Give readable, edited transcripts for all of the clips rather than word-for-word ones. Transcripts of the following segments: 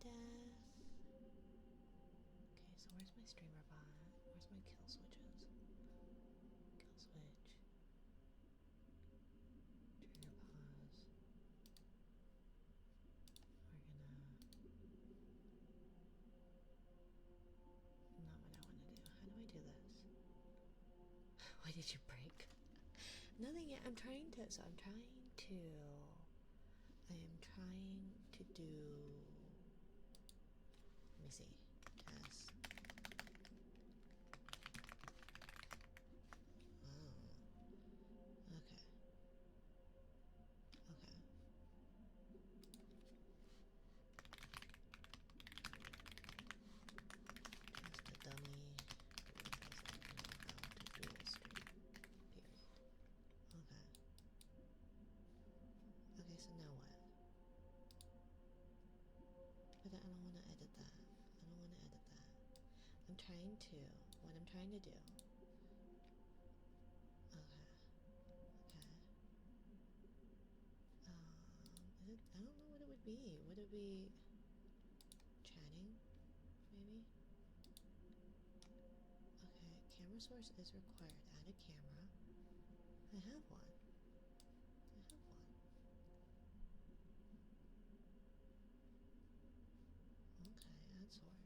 death. Okay, so where's my streamer bot? Where's my kill switches? Kill switch. Trigger pause. We're gonna... Not what I want to do. How do I do this? Why did you break? Nothing yet. I'm trying to... So I'm trying to... I am trying to do... Let me see. Test. Oh. Okay. Okay. Just a dummy who doesn't know how to dual stream. Period. Okay. Okay, so now what? But I don't want to edit that. I don't want to edit that. I'm trying to. What I'm trying to do. Okay. Okay. I don't know what it would be. Would it be chatting? Maybe? Okay, camera source is required. Add a camera. I have one. I have one. Okay, add source.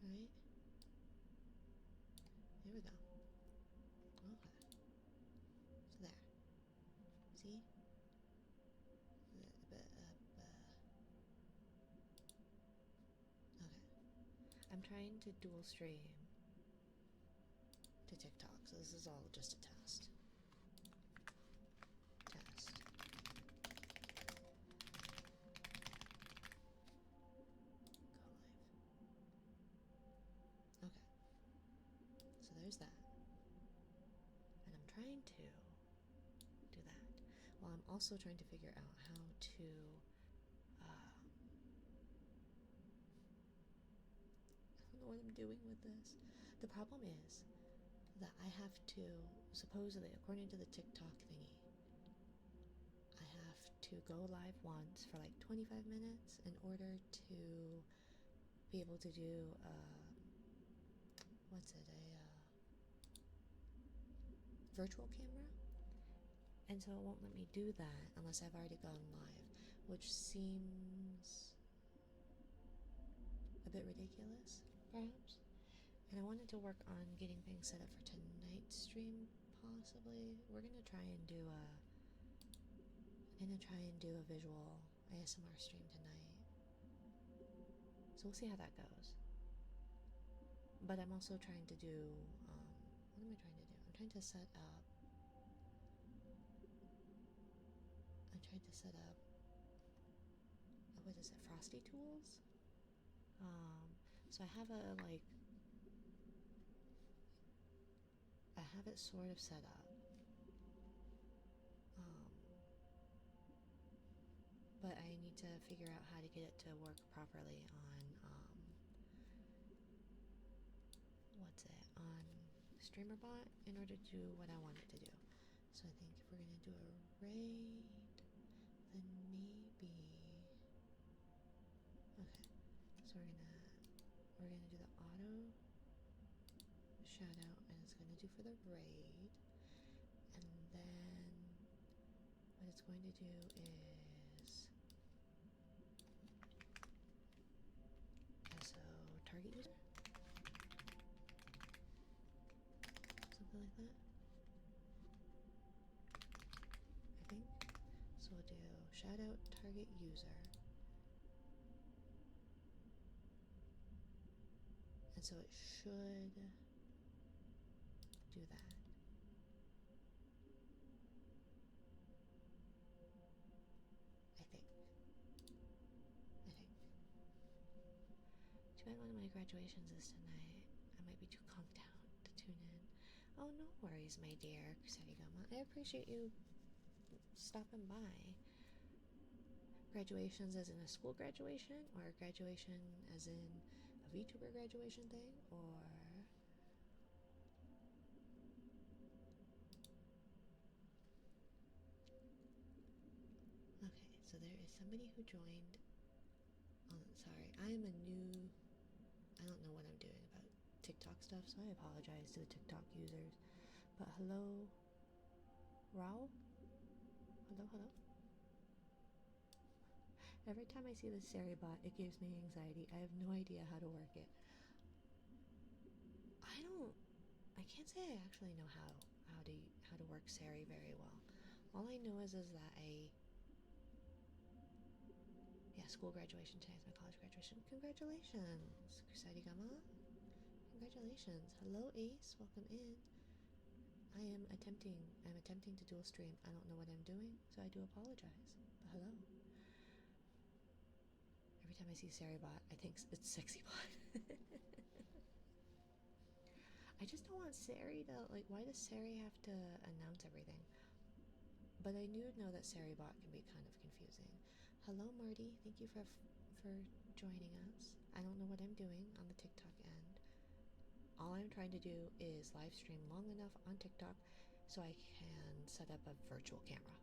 Right? Here we go. Okay. So there. See? Okay. I'm trying to dual stream to TikTok, so this is all just a test. Test. Go live. Okay. So there's that. And I'm trying to do that. While I'm also trying to figure out how to I don't know what I'm doing with this. The problem is that I have to, supposedly, according to the TikTok thingy, I have to go live once for like 25 minutes in order to be able to do, what's it, a virtual camera? And so it won't let me do that unless I've already gone live, which seems a bit ridiculous, perhaps. And I wanted to work on getting things set up for tonight's stream, possibly. We're gonna try and do a visual ASMR stream tonight. So we'll see how that goes. But I'm also trying to do, what am I trying to do? I'm trying to set up what is it, Frosty Tools? So I have I have it sort of set up. But I need to figure out how to get it to work properly on, on StreamerBot in order to do what I want it to do. So I think if we're gonna do a raid, then maybe, okay, so we're gonna do the auto shout out, and it's gonna do for the raid, and then what it's going to do is so target user, something like that, I think. So we'll do shout out target user, and so it should do that. I think. Too bad one of my graduations is tonight. I might be too conked out to tune in. Oh, no worries, my dear Kusarigama. I appreciate you stopping by. Graduations as in a school graduation, or graduation as in a VTuber graduation thing, or... Okay, so there is somebody who joined Sorry, I am a new. I don't know what I'm doing about TikTok stuff, so I apologize to the TikTok users. But hello, Rao? Hello, hello? Every time I see this Sari bot, it gives me anxiety. I have no idea how to work it. I don't. I can't say I actually know how to work Sari very well. All I know is that school graduation today is my college graduation. Congratulations, Kusaigama. Congratulations. Hello, Ace. Welcome in. I'm attempting to dual stream. I don't know what I'm doing, so I do apologize. But hello. Every time I see Saribot, I think it's Sexybot. I just don't want Sari to, like, why does Sari have to announce everything? But I do know that Saribot can be kind of confusing. Hello, Marty. Thank you for joining us. I don't know what I'm doing on the TikTok end. All I'm trying to do is live stream long enough on TikTok so I can set up a virtual camera.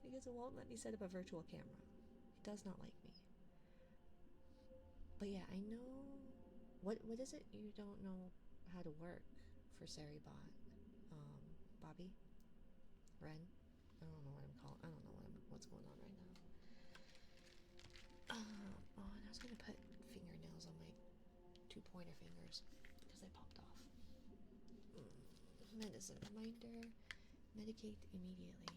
Because it won't let me set up a virtual camera. It does not like me. But yeah, I know. What is it you don't know how to work for Saribot? Bobby? Ren? I don't know what I'm calling. I don't know what's going on right now. Oh, and I was gonna put fingernails on my 2-pointer fingers because they popped off. Medicine reminder. Medicate immediately.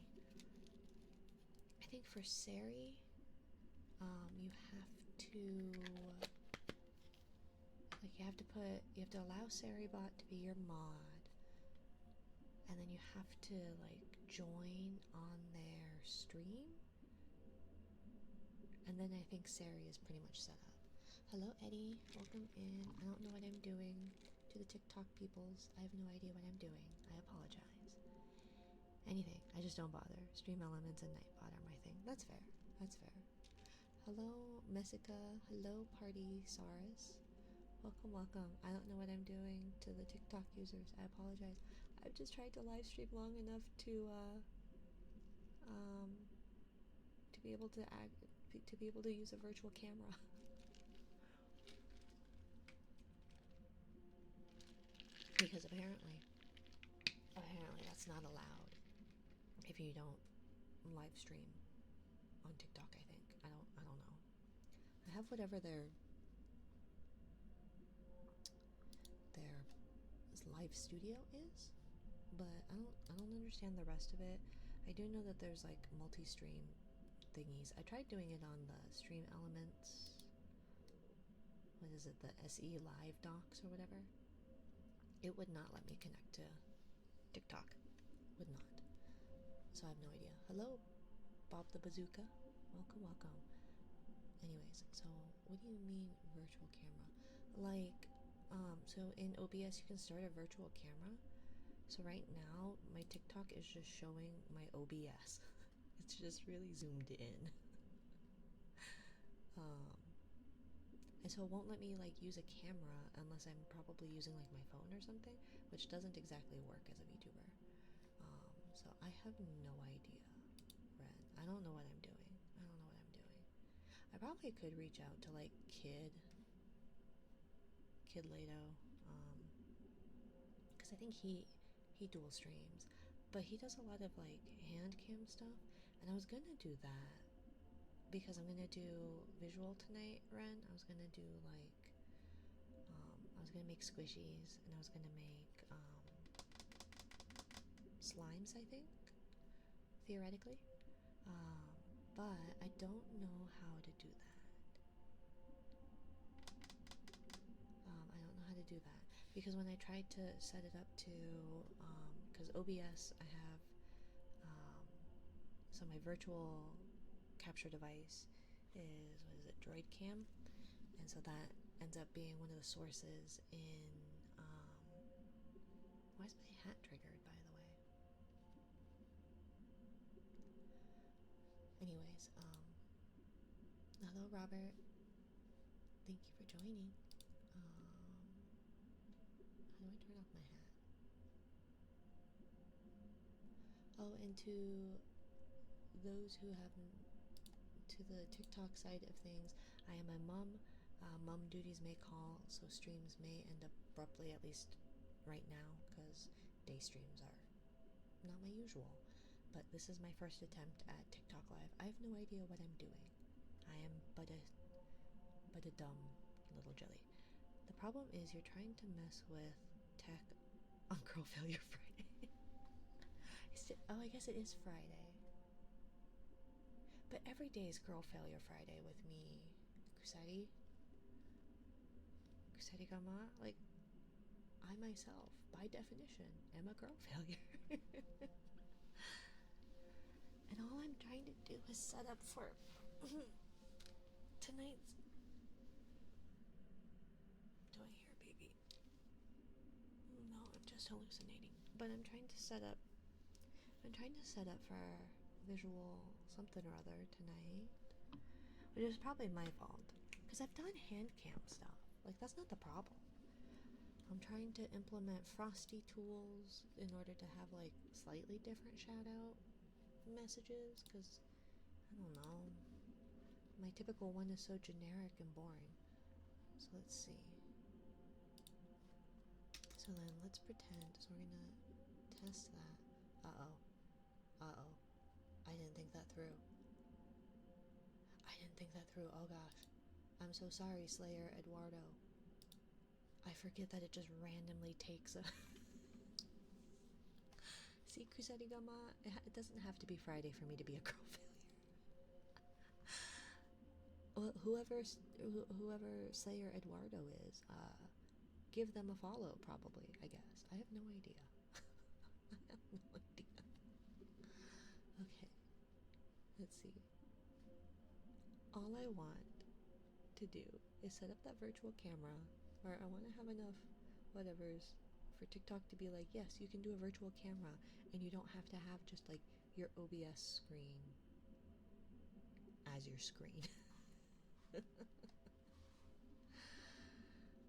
I think for Sari, you have to allow Saribot to be your mod, and then you have to like join on their stream, and then I think Sari is pretty much set up. Hello, Eddie. Welcome in. I don't know what I'm doing to the TikTok peoples. I have no idea what I'm doing. I apologize. Anything. I just don't bother. Stream Elements and Nightbot are my thing. That's fair. That's fair. Hello, Messica. Hello, Party Saurus. Welcome, welcome. I don't know what I'm doing to the TikTok users. I apologize. I've just tried to live stream long enough to be able to use a virtual camera. Because apparently that's not allowed if you don't live stream on TikTok. I think I don't know. I have whatever their live studio is, but I don't understand the rest of it. I do know that there's like multi-stream thingies. I tried doing it on the Stream Elements. What is it? The SE Live docs or whatever. It would not let me connect to TikTok. Would not. So I have no idea. Hello, Bob the Bazooka. Welcome, welcome. Anyways, so what do you mean virtual camera? Like, so in OBS you can start a virtual camera. So right now my TikTok is just showing my OBS. It's just really zoomed in. And so it won't let me like use a camera unless I'm probably using like my phone or something, which doesn't exactly work as a VTuber. So I have no idea, Ren. I don't know what I'm doing. I probably could reach out to like Kid Lato, because I think he dual streams, but he does a lot of like hand cam stuff, and I was gonna do that because I'm gonna do visual tonight, Ren. I was gonna do like I was gonna make squishies, and I was gonna make slimes, I think, theoretically, but I don't know how to do that. I don't know how to do that because when I tried to set it up to because OBS I have so my virtual capture device is, what is it, DroidCam, and so that ends up being one of the sources in why is my hat triggered, by the way? Anyways, hello Robert, thank you for joining. How do I turn off my hat? Oh, and to those who haven't, to to the TikTok side of things, I am a mom. Mom duties may call, so streams may end abruptly, at least right now, because day streams are not my usual. But this is my first attempt at TikTok Live. I have no idea what I'm doing. I am but a dumb little jelly. The problem is you're trying to mess with tech on Girl Failure Friday. Oh, I guess it is Friday. But every day is Girl Failure Friday with me, Kusari Gama. Like, I myself, by definition, am a girl failure. And all I'm trying to do is set up for tonight's... Do I hear baby? No, I'm just hallucinating. But I'm trying to set up for visual something or other tonight, which is probably my fault, because I've done hand cam stuff. Like, that's not the problem. I'm trying to implement Frosty tools in order to have, like, slightly different shout-out messages, because, I don't know, my typical one is so generic and boring. So let's see. So then let's pretend, so we're gonna test that. Uh-oh. I didn't think that through. Oh gosh. I'm so sorry, Slayer Eduardo. I forget that it just randomly takes a... See, Kusarigama, it doesn't have to be Friday for me to be a girl failure. Well, whoever Slayer Eduardo is, give them a follow, probably, I guess. I have no idea. Okay. Let's see. All I want to do is set up that virtual camera, or I want to have enough whatevers for TikTok to be like, yes, you can do a virtual camera, and you don't have to have just like your OBS screen as your screen.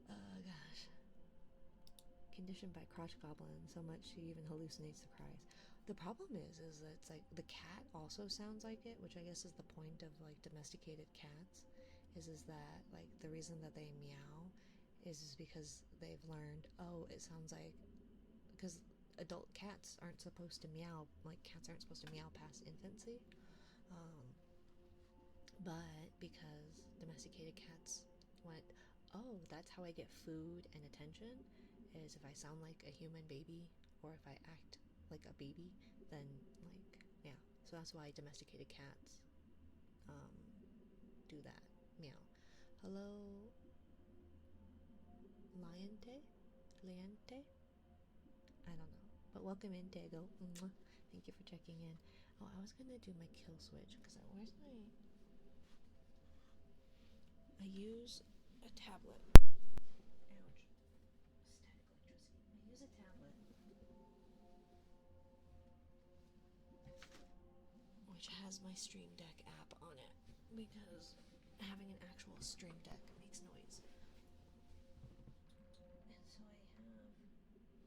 Oh gosh. Conditioned by Crotch Goblin so much she even hallucinates the cries. The problem is that it's like the cat also sounds like it, which I guess is the point of like domesticated cats, is that like the reason that they meow is because they've learned, oh, it sounds like, because adult cats aren't supposed to meow, like cats aren't supposed to meow past infancy, but because domesticated cats went, oh, that's how I get food and attention, is if I sound like a human baby, or if I act like a baby, then, like, yeah. So that's why domesticated cats do that. Meow. Hello, Liante? I don't know. But welcome in, Dago. Mwah. Thank you for checking in. Oh, I was gonna do my kill switch, because where's my... I use a tablet. Ouch. Static electricity. I use a tablet, which has my Stream Deck app on it, because having an actual Stream Deck makes noise. And so I have... Where's my tablet?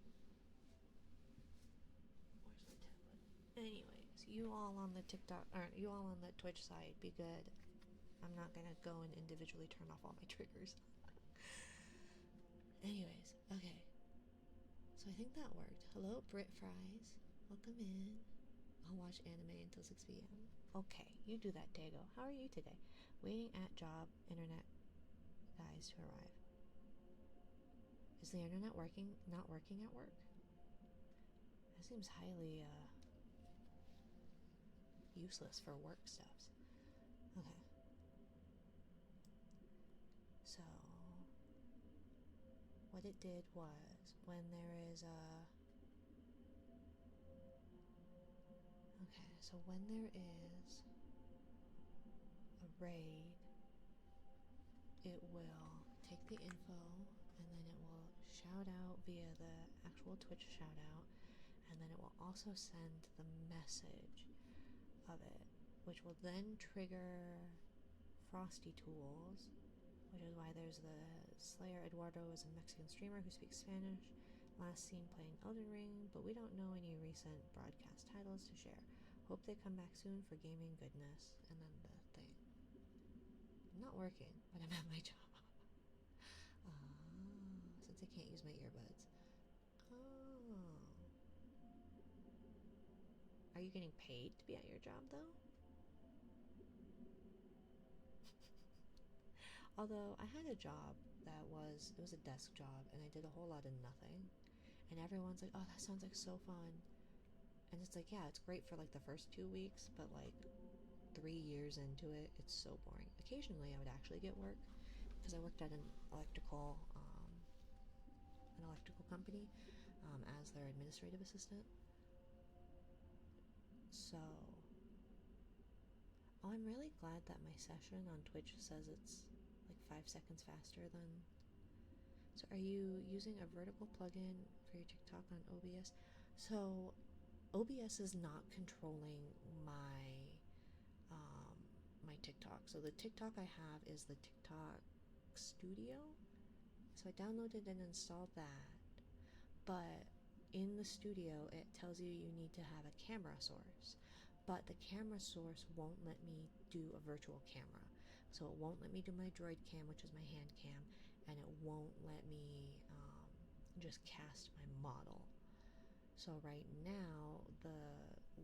Anyways, you all on the TikTok, or you all on the Twitch side, be good. I'm not gonna go and individually turn off all my triggers. Anyways, okay. So I think that worked. Hello, Brit Fries. Welcome in. I'll watch anime until 6 p.m. Okay, you do that, Dago. How are you today? Waiting at job, internet guys to arrive. Is the internet not working at work? That seems highly, useless for work stuffs. Okay. So, what it did was, when there is a... Okay, so when there is a raid, it will take the info, and then it will shout out via the actual Twitch shout out, and then it will also send the message of it, which will then trigger Frosty tools, which is why there's the Slayer Eduardo is a Mexican streamer who speaks Spanish, last seen playing Elden Ring, but we don't know any recent broadcast titles to share. Hope they come back soon for gaming goodness, and then the thing. not working, but I'm at my job. Since I can't use my earbuds. Oh. Are you getting paid to be at your job, though? Although, I had a job that was a desk job, and I did a whole lot of nothing. And everyone's like, oh, that sounds like so fun. And it's like, yeah, it's great for like the first 2 weeks, but like 3 years into it, it's so boring. Occasionally, I would actually get work because I worked at an electrical company as their administrative assistant. So, I'm really glad that my session on Twitch says it's like 5 seconds faster than. So, are you using a vertical plugin for your TikTok on OBS? So, OBS is not controlling my TikTok. So the TikTok I have is the TikTok Studio. So I downloaded and installed that. But in the studio, it tells you need to have a camera source. But the camera source won't let me do a virtual camera. So it won't let me do my droid cam, which is my hand cam, and it won't let me just cast my model. So right now, the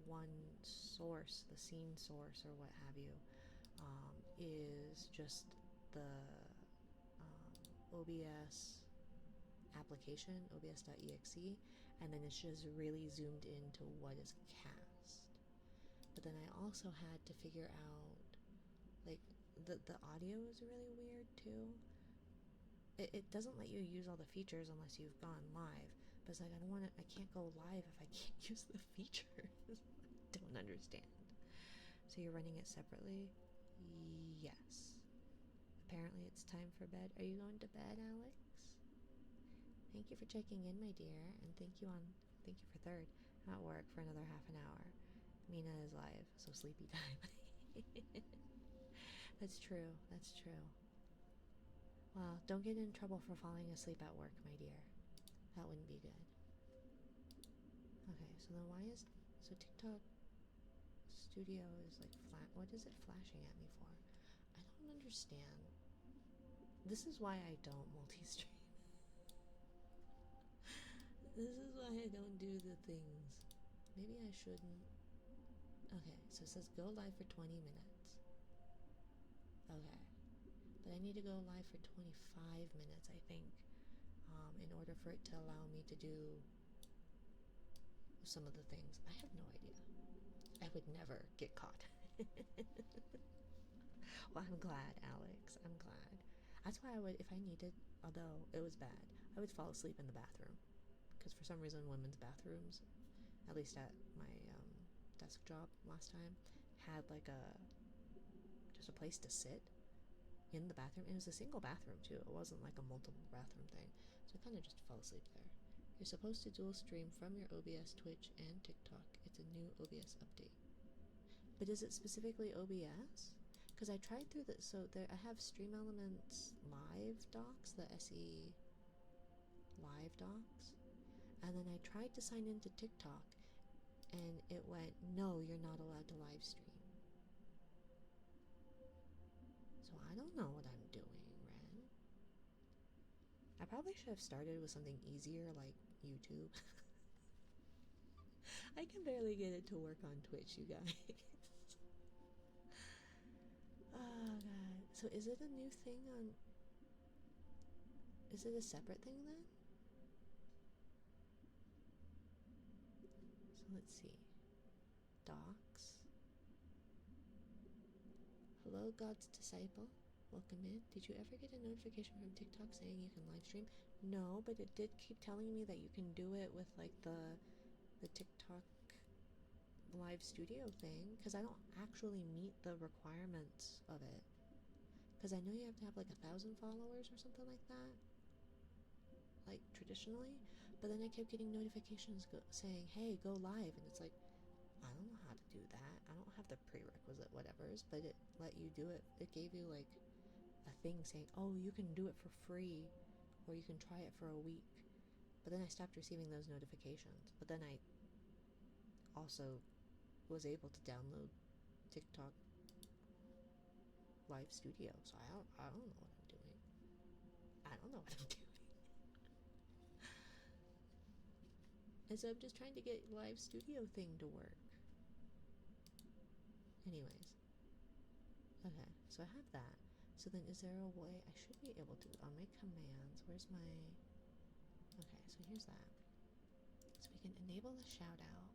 one source, the scene source or what have you, is just the OBS application, obs.exe, and then it's just really zoomed into what is cast. But then I also had to figure out, like, the audio is really weird too. It doesn't let you use all the features unless you've gone live. But it's like, I can't go live if I can't use the features. I don't understand. So you're running it separately? Yes. Apparently it's time for bed. Are you going to bed, Alex? Thank you for checking in, my dear, and thank you for third. I'm at work for another half an hour. Mina is live, so sleepy time. That's true. Well, don't get in trouble for falling asleep at work, my dear. That wouldn't be good. Okay, so then so TikTok Studio is like flat. What is it flashing at me for? I don't understand. This is why I don't multi-stream. This is why I don't do the things. Maybe I shouldn't. Okay, so it says go live for 20 minutes. Okay, but I need to go live for 25 minutes, I think, in order for it to allow me to do some of the things. I have no idea. I would never get caught. Well, I'm glad, Alex. I'm glad. That's why I would, if I needed, although it was bad, I would fall asleep in the bathroom. Because for some reason, women's bathrooms, at least at my desk job last time, had like just a place to sit in the bathroom. It was a single bathroom too. It wasn't like a multiple bathroom thing. So I kind of just fell asleep there. You're supposed to dual stream from your OBS, Twitch, and TikTok. It's a new OBS update. But is it specifically OBS? Because I tried through so there I have Stream Elements live docs, the SE live docs, and then I tried to sign into TikTok, and it went, no, you're not allowed to live stream. So I don't know what I'm doing, Ren. I probably should have started with something easier like YouTube. I can barely get it to work on Twitch, you guys. Oh god. So is it a new thing on... Is it a separate thing then? So let's see. Docs. Hello, God's disciple. Welcome in. Did you ever get a notification from TikTok saying you can live stream? No, but it did keep telling me that you can do it with like the TikTok live studio thing, because I don't actually meet the requirements of it. Because I know you have to have like 1,000 followers or something like that, like traditionally. But then I kept getting notifications saying, hey, go live. And it's like, I don't know how to do that. I don't have the prerequisite whatevers, but it let you do it. It gave you like a thing saying, oh, you can do it for free, or you can try it for a week. But then I stopped receiving those notifications. But then I also was able to download TikTok live studio, so I don't know what I'm doing. I don't know what I'm doing. And so I'm just trying to get live studio thing to work. Anyways. Okay, so I have that. So then is there a way I should be able to on my commands? Where's my... Okay, so here's that. So we can enable the shout out.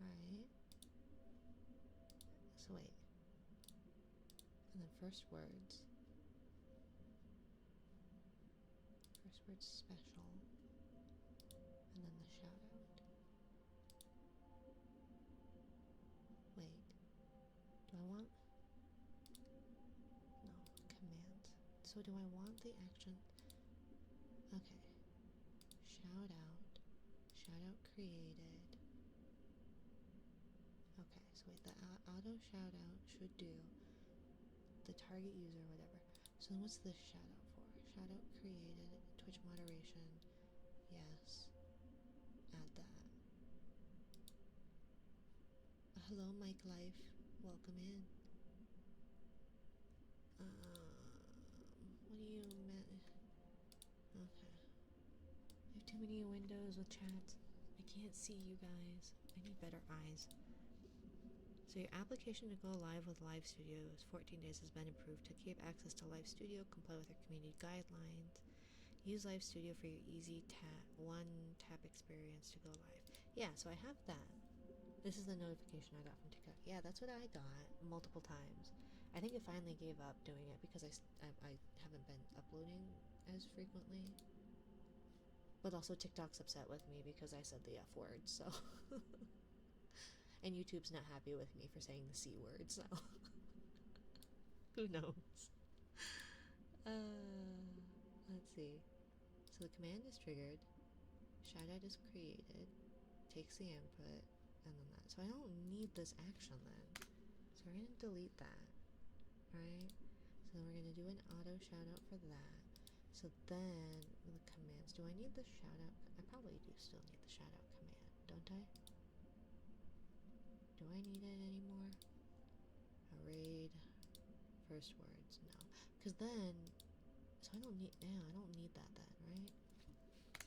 Right. So wait. And then first words. First words special. And then the shout out. Wait. Do I want... No, command. So do I want the action? Okay. Shout out. Shout out created. Okay, so wait, the auto shout out should do the target user, whatever. So then what's this shout out for? Shout out created, Twitch moderation. Yes. Add that. Hello, Mike Life. Welcome in. What do you mean? Okay. I have too many windows with chat. I can't see you guys. I need better eyes. So your application to go live with Live Studio is 14 days has been approved. To keep access to Live Studio, comply with our community guidelines. Use Live Studio for your easy one-tap experience to go live. Yeah, so I have that. This is the notification I got from TikTok. Yeah, that's what I got multiple times. I think it finally gave up doing it because I haven't been uploading as frequently. But also TikTok's upset with me because I said the F word, so... And YouTube's not happy with me for saying the C word, so... Who knows? Let's see. So the command is triggered. Shoutout is created. Takes the input. And then that. So I don't need this action then. So we're going to delete that. Right? So then we're going to do an auto shoutout for that. So then, the commands. Do I need the shoutout? I probably do still need the shoutout command, don't I? Do I need it anymore? A raid. First words. No. Because then... So I don't need... Yeah, I don't need that then, right?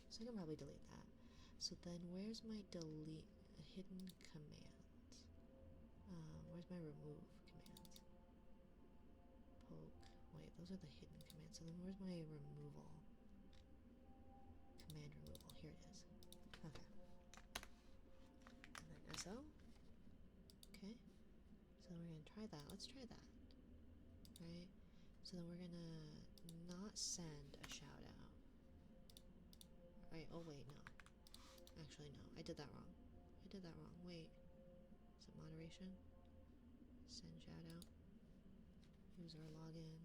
So I can probably delete that. So then where's my delete... Hidden commands? Where's my remove commands? Poke. Wait, those are the hidden commands. So then where's my removal? Command removal. Here it is. Okay. And then SO. Okay. So then we're going to try that. Let's try that. Right? So then we're going to not send a shout out. Right? Oh, wait, no. Actually, no. I did that wrong. I did that wrong. Wait. Is it moderation? Send shout out. User login.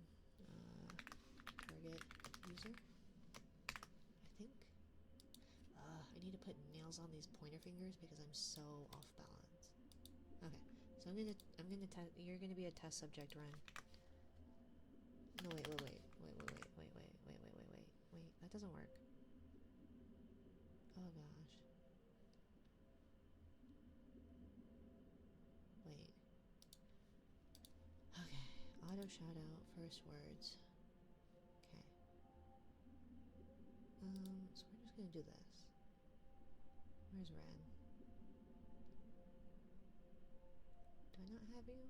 Target user. I think. I need to put nails on these pointer fingers because I'm so off balance. Okay. So I'm gonna test. You're gonna be a test subject, Ren. No, wait. That doesn't work. Oh gosh. Wait. Okay. Auto shout out. First words. Okay. So we're just gonna do this. Where's Ren? Do I not have you?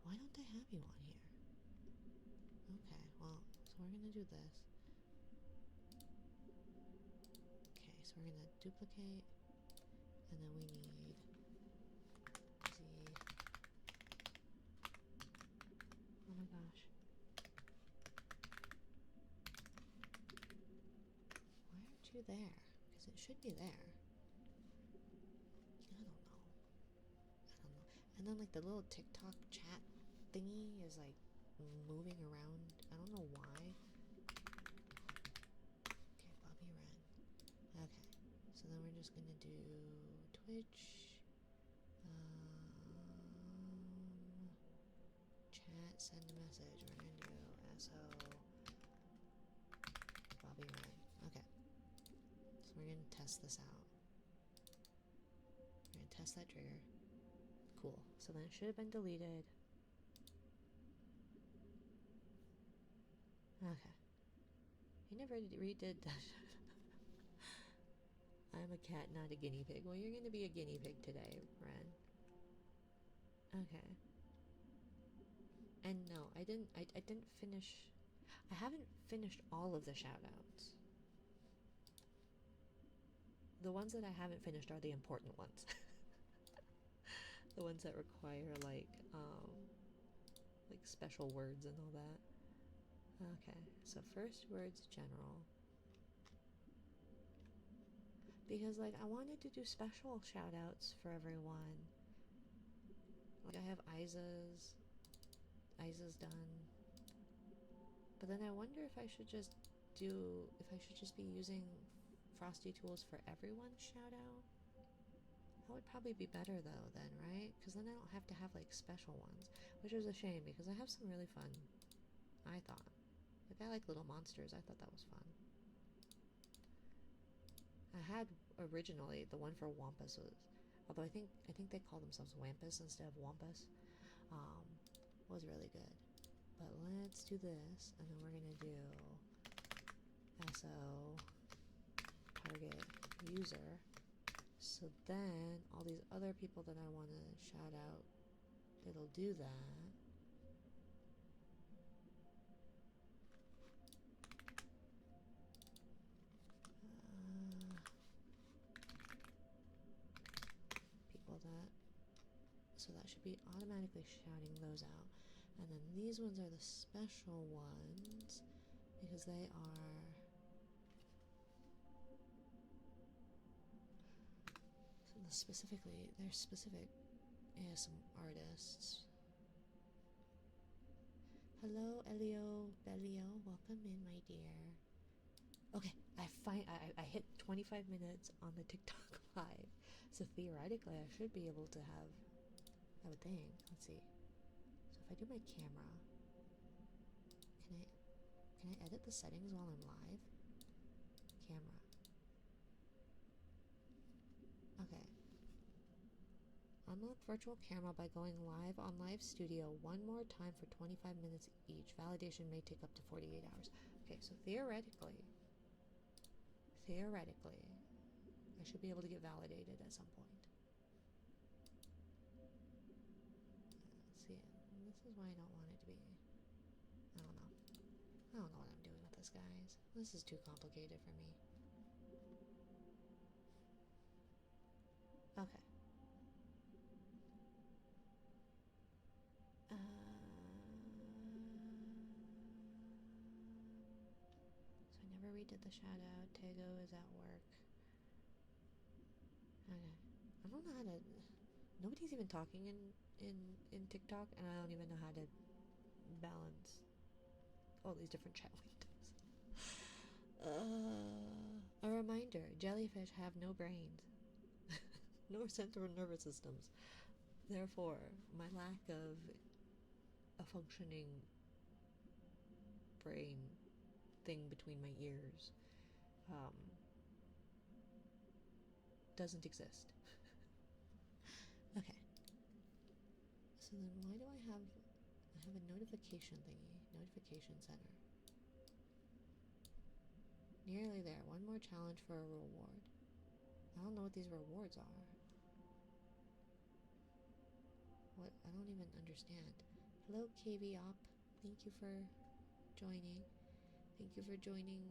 Why don't they have you on here? Okay, well, so we're gonna do this. Okay, so we're gonna duplicate, and then we need Z. Oh my gosh. Why aren't you there? Because it should be there. I don't know. And then like the little TikTok chat thingy is like moving around. I don't know why. Okay, Bobby Ren. Okay, so then we're just gonna do Twitch, chat, send a message. We're gonna do SO Bobby Ren. Okay, so we're gonna test this out. We're gonna test that trigger. cool. So then it should have been deleted. Okay. You never redid that. I'm a cat, not a guinea pig. Well, you're going to be a guinea pig today, Ren. Okay. And no, I didn't finish. I haven't finished all of the shoutouts. The ones that I haven't finished are the important ones. The ones that require like special words and all that. Okay, so first words general. Because like I wanted to do special shoutouts for everyone. Like I have Isa's done. But then I wonder if I should just be using Frosty Tools for everyone's shoutout. That would probably be better though then, right? Because then I don't have to have like special ones. Which is a shame because I have some really fun, I thought. Like I like Little Monsters, I thought that was fun. I had originally the one for Wampus although I think they call themselves Wampus instead of Wampus. Was really good. But let's do this, and then we're gonna do SO target user. So then all these other people that I want to shout out, it'll do that. People that. So that should be automatically shouting those out. And then these ones are the special ones because they are they're specific ASM artists. Hello, Elio Bellio, welcome in, my dear. Okay, I hit 25 minutes on the TikTok live, so theoretically I should be able to have, I would think. Let's see. So if I do my camera, can I edit the settings while I'm live? Camera. Okay. Unlock virtual camera by going live on Live Studio one more time for 25 minutes each. Validation may take up to 48 hours. Okay, so theoretically, I should be able to get validated at some point. Let's see. This is why I don't want it to be. I don't know. I don't know what I'm doing with this, guys. This is too complicated for me. Okay. So I never redid the shout out. Tego is at work. Okay. I don't know how to. Nobody's even talking in TikTok, and I don't even know how to balance all these different chat windows. A reminder: jellyfish have no brains, nor central nervous systems. Therefore, my lack of a functioning brain thing between my ears doesn't exist. Okay. So then why do I have a notification thingy? Notification center. Nearly there. One more challenge for a reward. I don't know what these rewards are. What? I don't even understand. Hello, KB Op. Thank you for joining. Thank you for joining.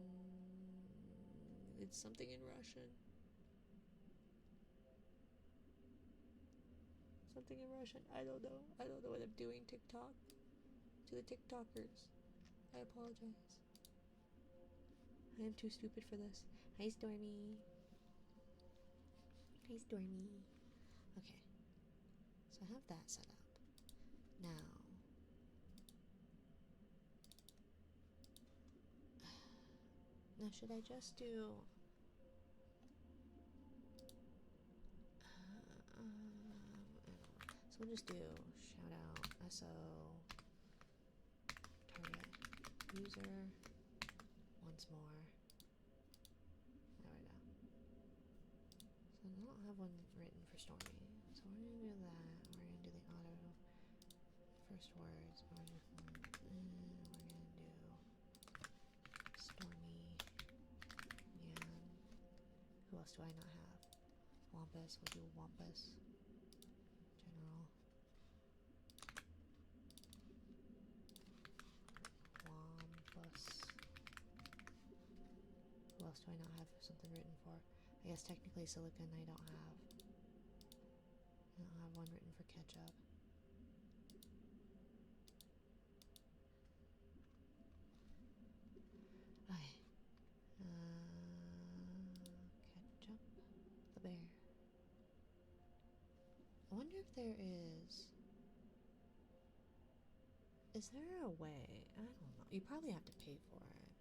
It's something in Russian. Something in Russian. I don't know. I don't know what I'm doing. TikTok. To the TikTokers, I apologize. I am too stupid for this. Hi, Stormy. Hi, Stormy. Okay. So I have that set up. Now. Now, should I just do... so we'll just do shout out SO target user once more. There we go. So I don't have one written for Stormy. So we're going to do that. We're going to do first words. We're gonna do Stormy, Yan. Who else do I not have? Wampus. We'll do Wampus. General. Wampus. Who else do I not have something written for? I guess technically Silicon I don't have. I don't have one written for Ketchup. Okay. Ketchup. The bear. I wonder if there is... Is there a way? I don't know. You probably have to pay for it.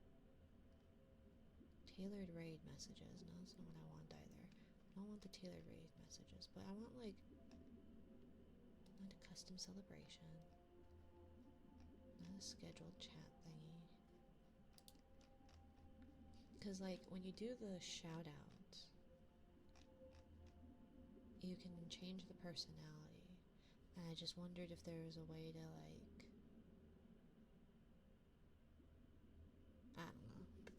Tailored raid messages. No, that's not what I want either. I don't want the tailored raid messages, but I want like not a custom celebration, not a scheduled chat thingy. Because like when you do the shout outs, you can change the personality. And I just wondered if there was a way to like, I don't know.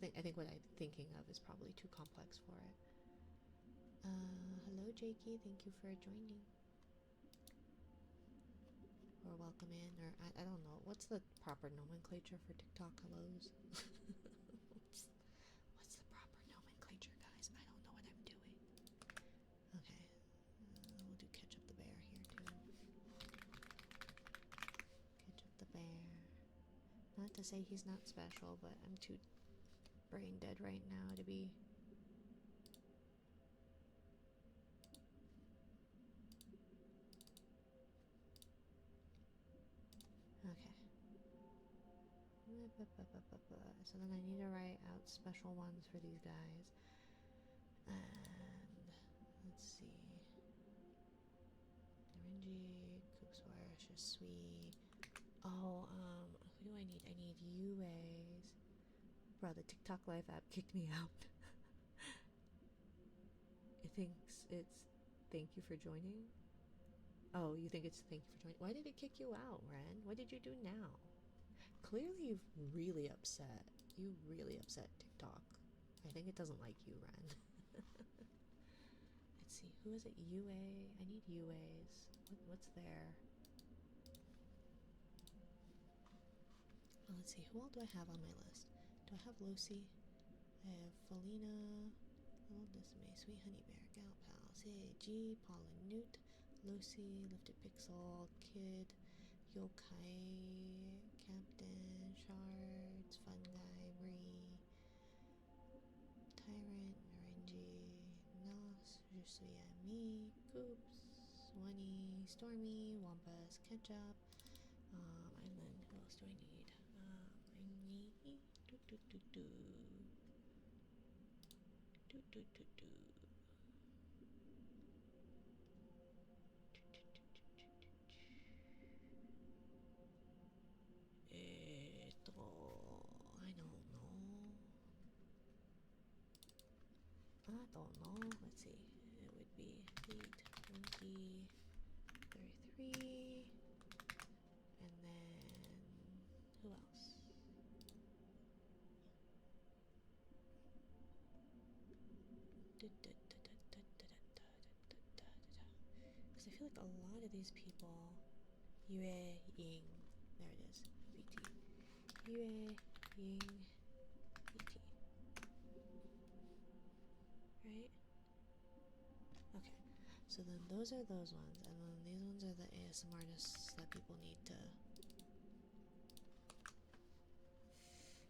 I think what I'm thinking of is probably too complex for it. Hello Jakey, thank you for joining. Or welcome in, or I don't know. What's the proper nomenclature for TikTok hellos? what's the proper nomenclature, guys? I don't know what I'm doing. Okay. We'll do Ketchup the Bear here too. Ketchup the Bear. Not to say he's not special, but I'm too brain dead right now to be. Okay. So then I need to write out special ones for these guys. And let's see. Narinji, Cookswire, Shui. Oh, who do I need? I need UAs. Bro, the TikTok Live app kicked me out. It thinks it's thank you for joining. Oh, you think it's thank you for joining? Why did it kick you out, Ren? What did you do now? Clearly you've really upset. You really upset TikTok. I think it doesn't like you, Ren. Let's see, who is it? UA? I need UAs. What's there? Oh, let's see, who all do I have on my list? Do I have Lucy? I have Felina, Little Dismay, Sweet Honey Bear, Gal Pal, G, Paula Newt, Lucy, Lifted Pixel, Kid, Yokai, Captain, Shards, Fun Guy, Bree, Tyrant, Narinji, Nos, Je suis Ami, Coops, Swanee, Stormy, Wampus, Ketchup, Island. Who else do I need? I don't know. Let's see. It would be 8, 20, 33. And then who else? Because I feel like a lot of these people, Yue, Ying, there it is, VT. Yue, Ying, VT. Right? Okay. So then those are those ones, and then these ones are the ASMR artists that people need to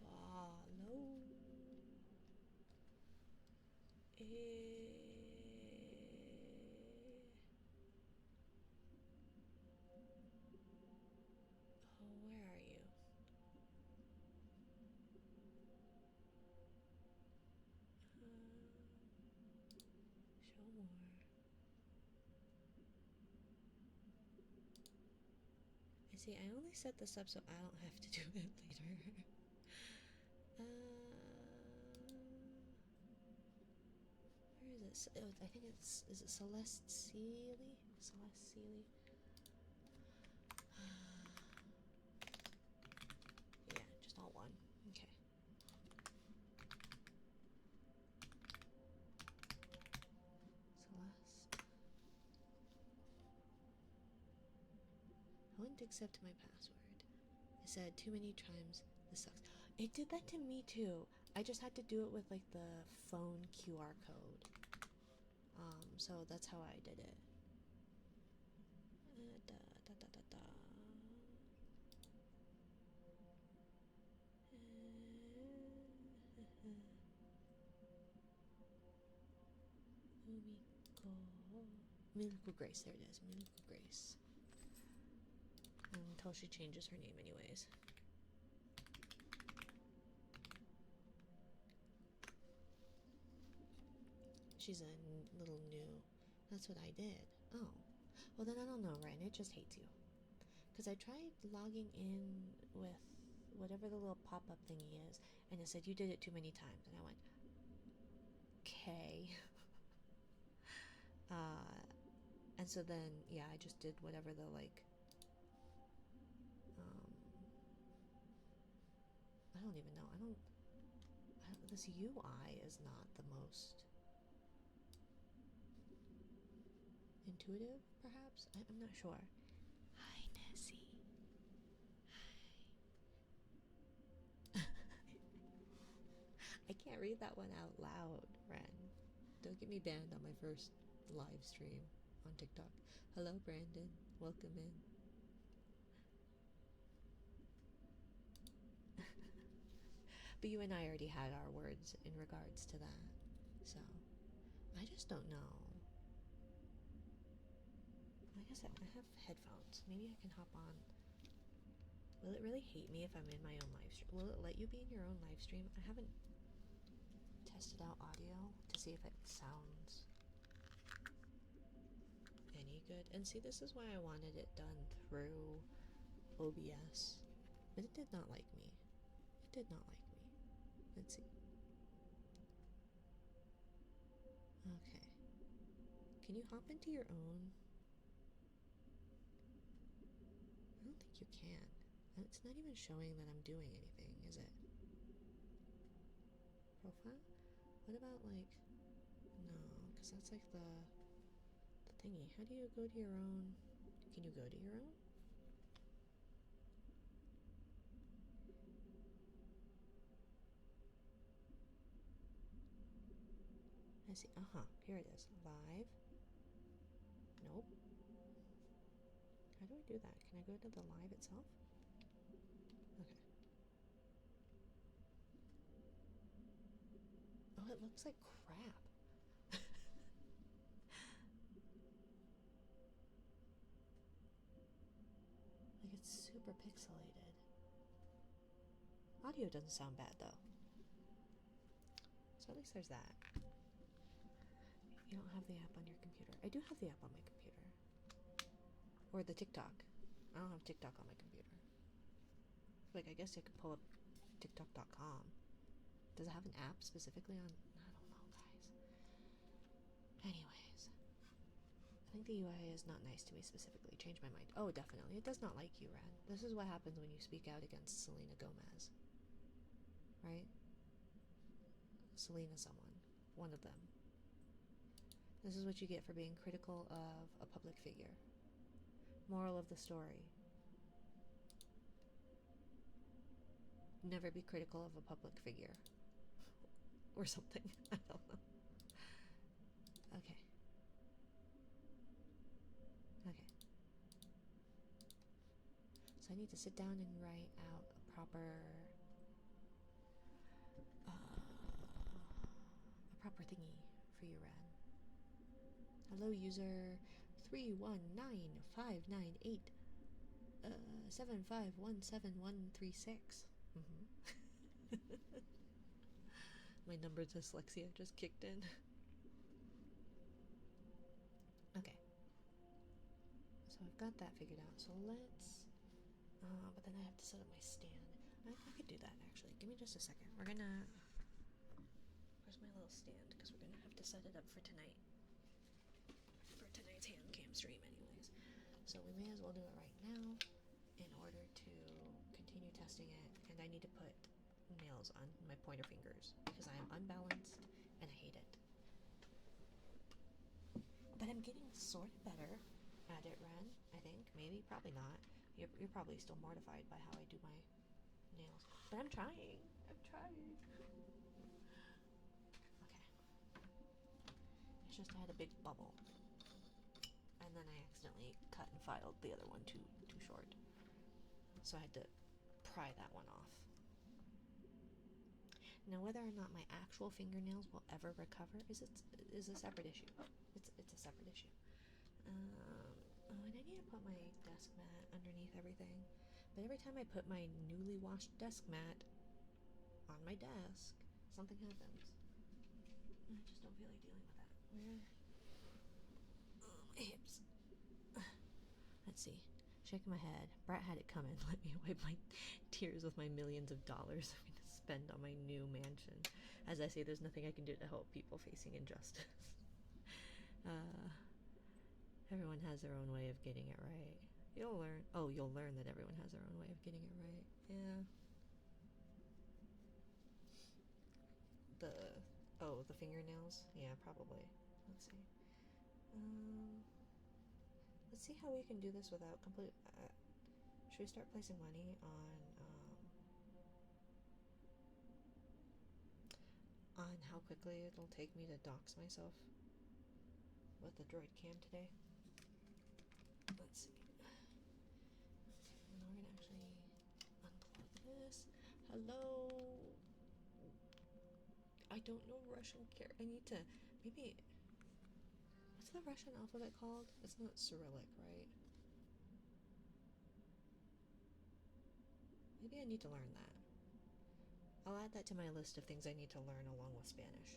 follow. Oh, where are you? Show more. I see, I only set this up so I don't have to do it later. Where is it? Oh, I think it's, is it Celeste Sealy? Celeste Sealy? won't accept my password. I said too many times, this sucks. It did that to me too. I just had to do it with like the phone QR code. So that's how I did it. Miracle Grace, there it is. Miracle Grace. Until she changes her name anyways. She's a little new. That's what I did. Oh. Well then I don't know, Ryan. It just hates you. Because I tried logging in with whatever the little pop-up thingy is, and it said you did it too many times. And I went, okay. And so then, yeah, I just did whatever the, like, I don't even know. This UI is not the most intuitive, perhaps? I'm not sure. Hi, Nessie. Hi. I can't read that one out loud, Ren. Don't get me banned on my first live stream on TikTok. Hello, Brandon. Welcome in. But you and I already had our words in regards to that. So, I just don't know. Like I said, I have headphones. Maybe I can hop on. Will it really hate me if I'm in my own live stream? Will it let you be in your own live stream? I haven't tested out audio to see if it sounds any good. And see, this is why I wanted it done through OBS. But it did not like me. It did not like me. Let's see. Okay. Can you hop into your own? I don't think you can. It's not even showing that I'm doing anything, is it? Profile? What about like... No, because that's like the thingy. How do you go to your own? Can you go to your own? I see. Here it is. Live. Nope. How do I do that? Can I go to the live itself? Okay. Oh, it looks like crap. Like it's super pixelated. Audio doesn't sound bad though. So at least there's that. You don't have the app on your computer. I do have the app on my computer. Or the TikTok. I don't have TikTok on my computer. Like, I guess I could pull up TikTok.com. Does it have an app specifically on? I don't know, guys. Anyways. I think the UI is not nice to me specifically. Change my mind. Oh, definitely. It does not like you, Ren. This is what happens when you speak out against Selena Gomez. Right? Selena someone. One of them. This is what you get for being critical of a public figure. Moral of the story. Never be critical of a public figure. Or something. I don't know. Okay. Okay. So I need to sit down and write out a proper thingy for you, Ren. Hello, user 3195998 7517136. My number dyslexia just kicked in. Okay. So I've got that figured out. So let's... but then I have to set up my stand. I could do that, actually. Give me just a second. We're gonna... Where's my little stand? Because we're gonna have to set it up for tonight. For tonight's hand cam stream, anyways. So we may as well do it right now in order to continue testing it. And I need to put nails on my pointer fingers because I am unbalanced and I hate it. But I'm getting sort of better at it, Ren, I think. Maybe, probably not. You're probably still mortified by how I do my nails, but I'm trying. I'm trying. Okay. It's just I had a big bubble, and then I accidentally cut and filed the other one too short, so I had to pry that one off. Now, whether or not my actual fingernails will ever recover is a separate issue. It's a separate issue. And I need to put my desk mat underneath everything. But every time I put my newly washed desk mat on my desk, something happens. I just don't feel like dealing with that. Where? My hips. Let's see. Shaking my head. Brat had it coming. Let me wipe my tears with my millions of dollars I'm going to spend on my new mansion. As I say, there's nothing I can do to help people facing injustice. Everyone has their own way of getting it right. You'll learn that everyone has their own way of getting it right. Yeah. The fingernails? Yeah, probably. Let's see. Let's see how we can do this without complete... should we start placing money on how quickly it'll take me to dox myself with the droid cam today? Let's see. Okay, now we're gonna actually unplug this. Hello. I don't know Russian I need to maybe. What's the Russian alphabet called? It's not Cyrillic, right? Maybe I need to learn that. I'll add that to my list of things I need to learn along with Spanish.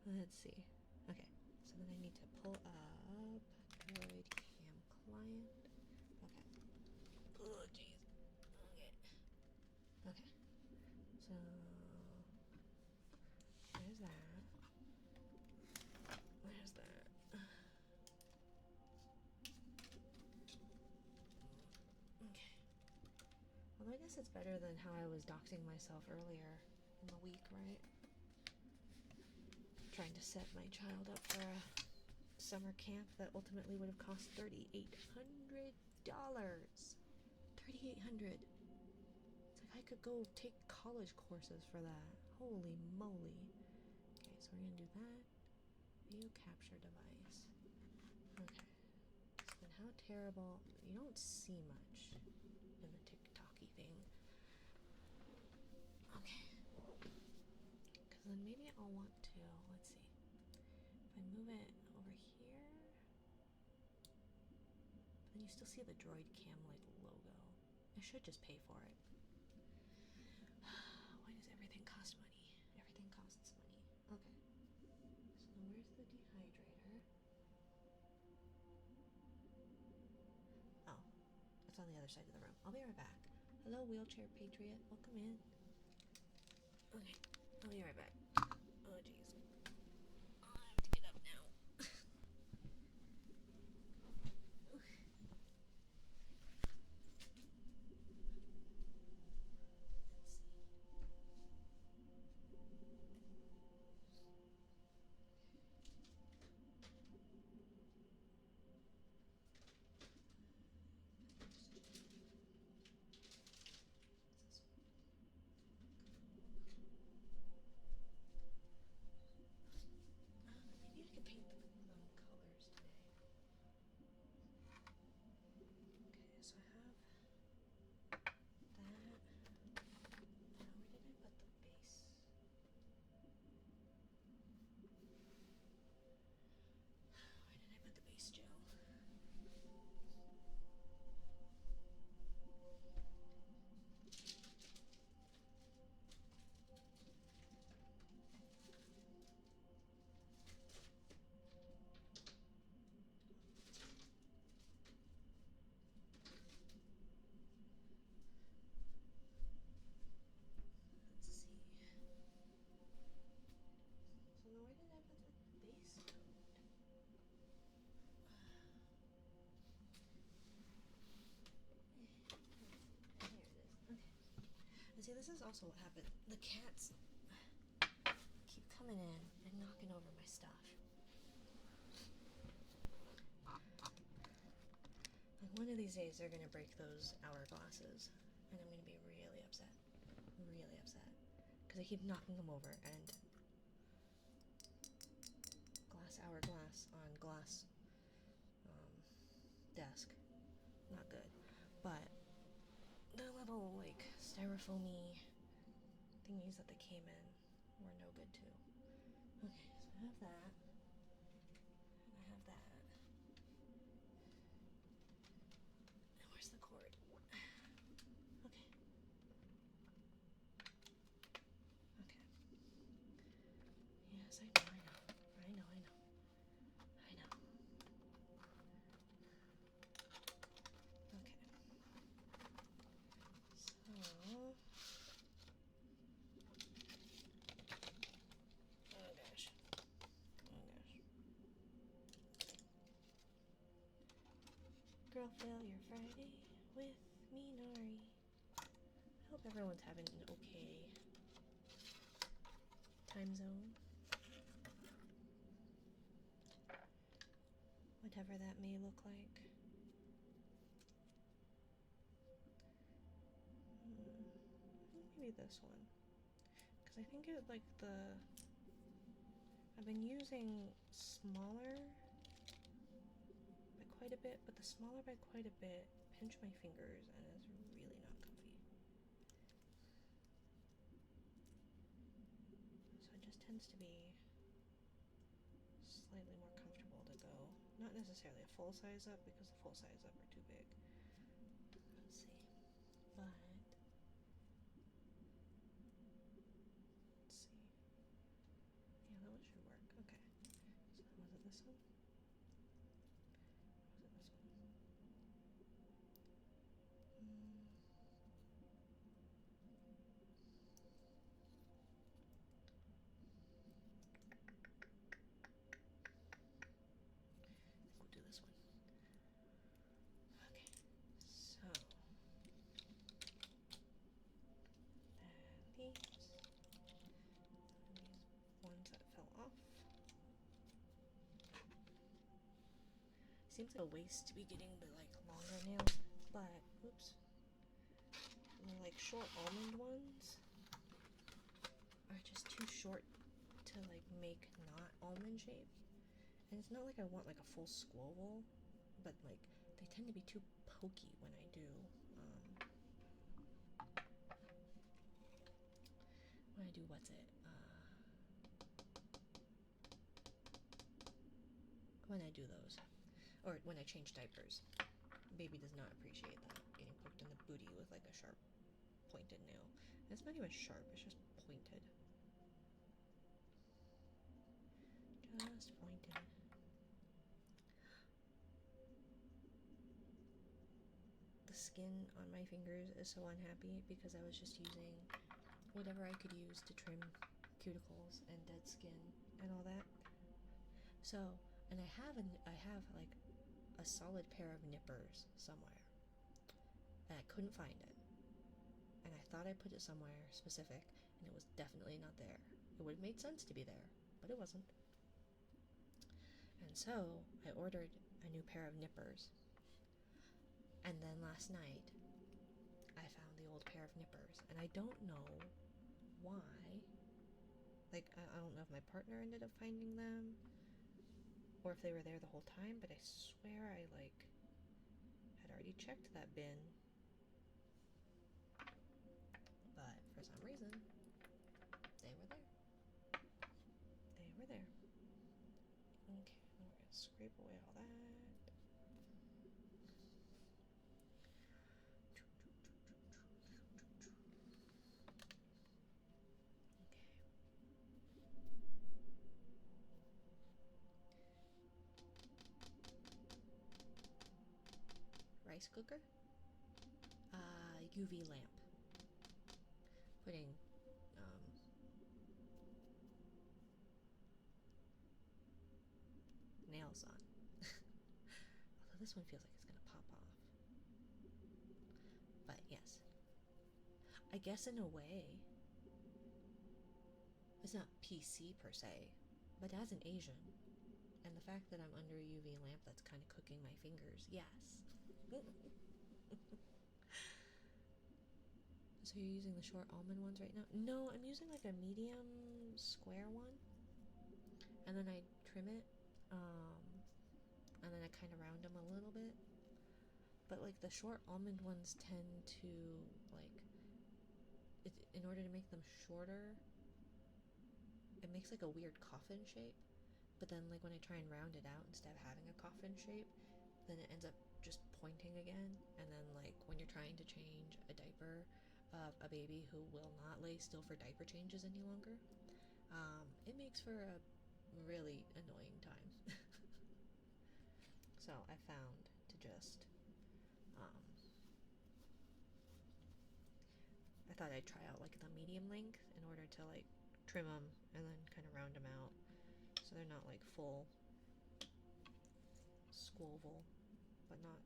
Let's see. Okay, so then I need to pull up Droid Cam Client. Okay. Oh, jeez. Okay. Okay. So there's that. There's that. Okay. Well, I guess it's better than how I was doxing myself earlier in the week, right? Trying to set my child up for a summer camp that ultimately would have cost $3,800. $3,800. It's like I could go take college courses for that. Holy moly. Okay, so we're gonna do that. Video capture device. Okay. So then how terrible... You don't see much in the TikTok-y thing. Okay. Because then maybe I'll want to... Let's see. If I move it over here... Then you still see the Droid Cam logo. I should just pay for it. Why does everything cost money? Everything costs money. Okay. So now where's the dehydrator? Oh. It's on the other side of the room. I'll be right back. Hello, wheelchair patriot. Welcome in. Okay. I'll be right back. Oh, jeez. I have to get up now. Maybe I could paint them colors today. Okay, so I have that. Now, where did I put the base? Where did I put the base gel? Let's see. So now where did I put the base coat? Here it is. Okay. And see, this is also what happened. The cats keep coming in and knocking over my stuff. these days they're gonna break those hourglasses, and I'm gonna be really upset. Really upset. Because I keep knocking them over, and glass hourglass on glass desk. Not good. But the little, like, styrofoamy thingies that they came in were no good too. Okay, so I have that. And I have that. And where's the cord? Okay. Okay. Yes, I know. I know. Okay. So... Oh gosh. Girl, fail your Friday with me, Nari. I hope everyone's having an okay time zone. Whatever that may look like. Maybe this one. Because I think it, like, I've been using smaller by quite a bit, but the smaller by quite a bit pinch my fingers and it's really not comfy. So it just tends to be slightly more comfortable to go. Not necessarily a full size up, because the full size up are too big. Let's see. But let's see. Yeah, that one should work. Okay. So was it this one? Or was it this one? We'll do this one. Okay. So these ones that fell off. Seems like a waste to be getting the, like, longer nails, but oops. The, like, short almond ones are just too short to, like, make not almond shape. And it's not like I want, like, a full squoval, but, like, they tend to be too pokey when I do what's it? When I do those. Or when I change diapers. Baby does not appreciate that, getting poked in the booty with, like, a sharp, pointed nail. And it's not even sharp, it's just pointed. Just pointed. The skin on my fingers is so unhappy because I was just using whatever I could use to trim cuticles and dead skin and all that. So, and I have like a solid pair of nippers somewhere, and I couldn't find it. And I thought I put it somewhere specific, and it was definitely not there. It would have made sense to be there, but it wasn't. And so I ordered a new pair of nippers. And then last night, I found the old pair of nippers, and I don't know why. Like, I don't know if my partner ended up finding them, or if they were there the whole time, but I swear I, like, had already checked that bin. But for some reason, they were there. They were there. Okay, we're gonna scrape away all that. Rice cooker, UV lamp, putting nails on. Although this one feels like it's gonna pop off. But yes, I guess in a way, it's not PC per se, but as an Asian, and the fact that I'm under a UV lamp that's kind of cooking my fingers, yes. So you're using the short almond ones right now? No, I'm using like a medium square one, and then I trim it, and then I kind of round them a little bit. But like the short almond ones tend to like, in order to make them shorter, it makes like a weird coffin shape. But then like when I try and round it out instead of having a coffin shape, then it ends up just pointing again. And then like when you're trying to change a diaper of a baby who will not lay still for diaper changes any longer, it makes for a really annoying time. So I found to just, I thought I'd try out like the medium length in order to like trim them and then kind of round them out so they're not like full squoval, but not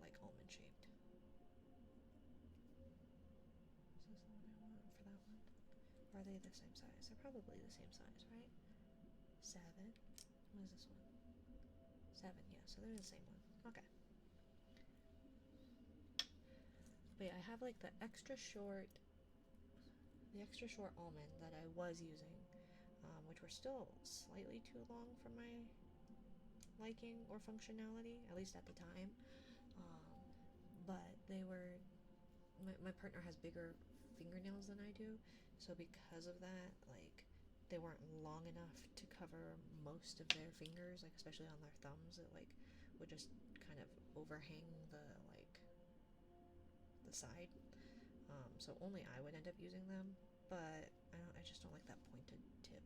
like almond shaped. Is this the one I want for that one? Or are they the same size? They're probably the same size, right? 7. What is this one? 7, yeah, so they're the same one. Okay. But yeah, I have like the extra short almond that I was using, which were still slightly too long for my liking or functionality, at least at the time. But they were, my partner has bigger fingernails than I do, so because of that, like, they weren't long enough to cover most of their fingers, like especially on their thumbs. It like would just kind of overhang the side. So only I would end up using them, but I just don't like that pointed tip.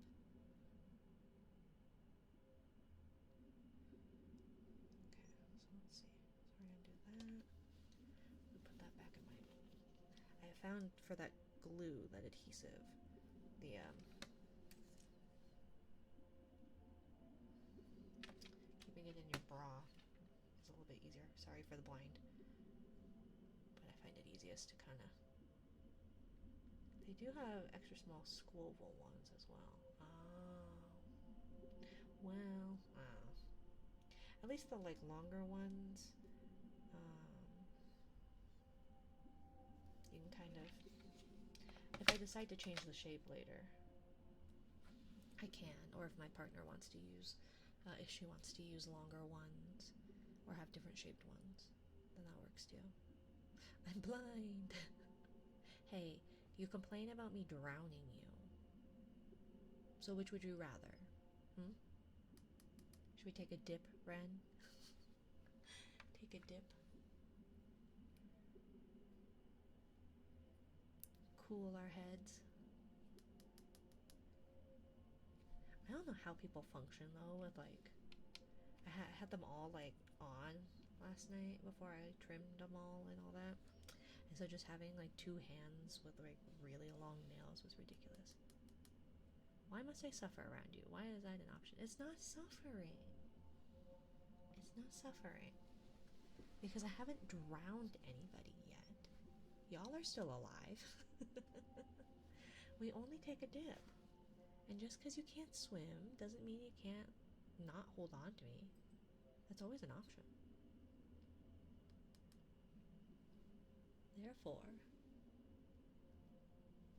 Okay, so let's see. So we're gonna do that. We put that back in my. I found for that glue, that adhesive, the keeping it in your bra is a little bit easier. Sorry for the blind, but I find it easiest to kind of. They do have extra small squoval ones as well. Oh, well, at least the like longer ones, you can kind of. If I decide to change the shape later, I can. Or if my partner wants to use, if she wants to use longer ones or have different shaped ones, then that works too. I'm blind. Hey, you complain about me drowning you. So which would you rather? Should we take a dip, Ren? Take a dip. Cool our heads. I don't know how people function though with like, I had them all like on last night before I trimmed them all and all that. And so just having like 2 hands with like really long nails was ridiculous. Why must I suffer around you? Why is that an option? It's not suffering. It's not suffering. Because I haven't drowned anybody yet. Y'all are still alive. We only take a dip. And just because you can't swim doesn't mean you can't not hold on to me. That's always an option. Therefore,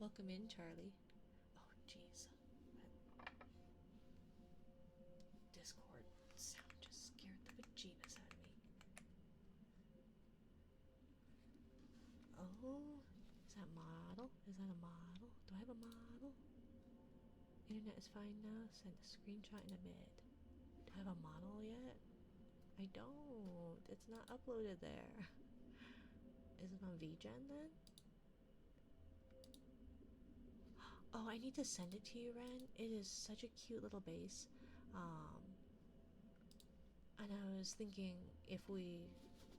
welcome in, Charlie. Oh, jeez. That Discord sound just scared the bejeebus out of me. Oh, is that model? Is that a model? Do I have a model? Internet is fine now. Send a screenshot in a bit. Do I have a model yet? I don't. It's not uploaded there. Is it on VGen then? Oh, I need to send it to you, Ren. It is such a cute little base. And I was thinking if we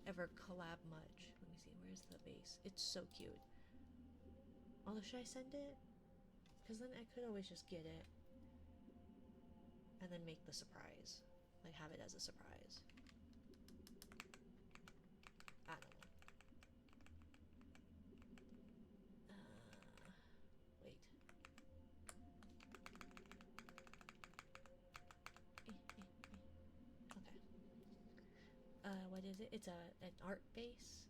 ever collab much. Let me see, where's the base? It's so cute. Although, should I send it? Because then I could always just get it and then make the surprise. Like, have it as a surprise. I don't know. Wait. what is it? It's an art base.